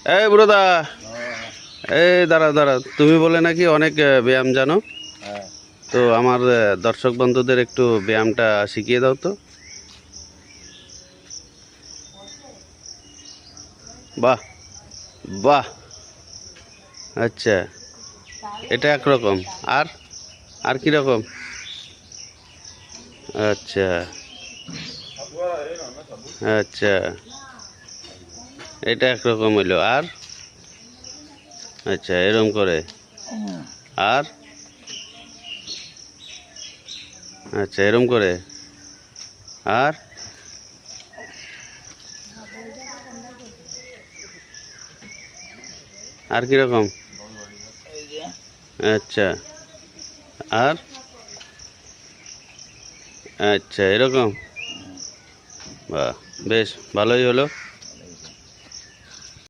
এই বুড়োদা, এই দাঁড়াও দাঁড়াও, তুমি বলে নাকি অনেক ব্যায়াম জানো। হ্যাঁ। তো আমার দর্শক বন্ধুদের একটু ব্যায়ামটা শিখিয়ে দাও তো। বাহ বাহ, আচ্ছা, এটা একরকম। আর আর কি রকম? আচ্ছা আচ্ছা, এটা একরকম হইলো। আর আচ্ছা, এরকম করে। আর আচ্ছা, এরকম করে। আর আর কি রকম? আচ্ছা, আর আচ্ছা, এরকম। বাহ, বেশ ভালোই হলো।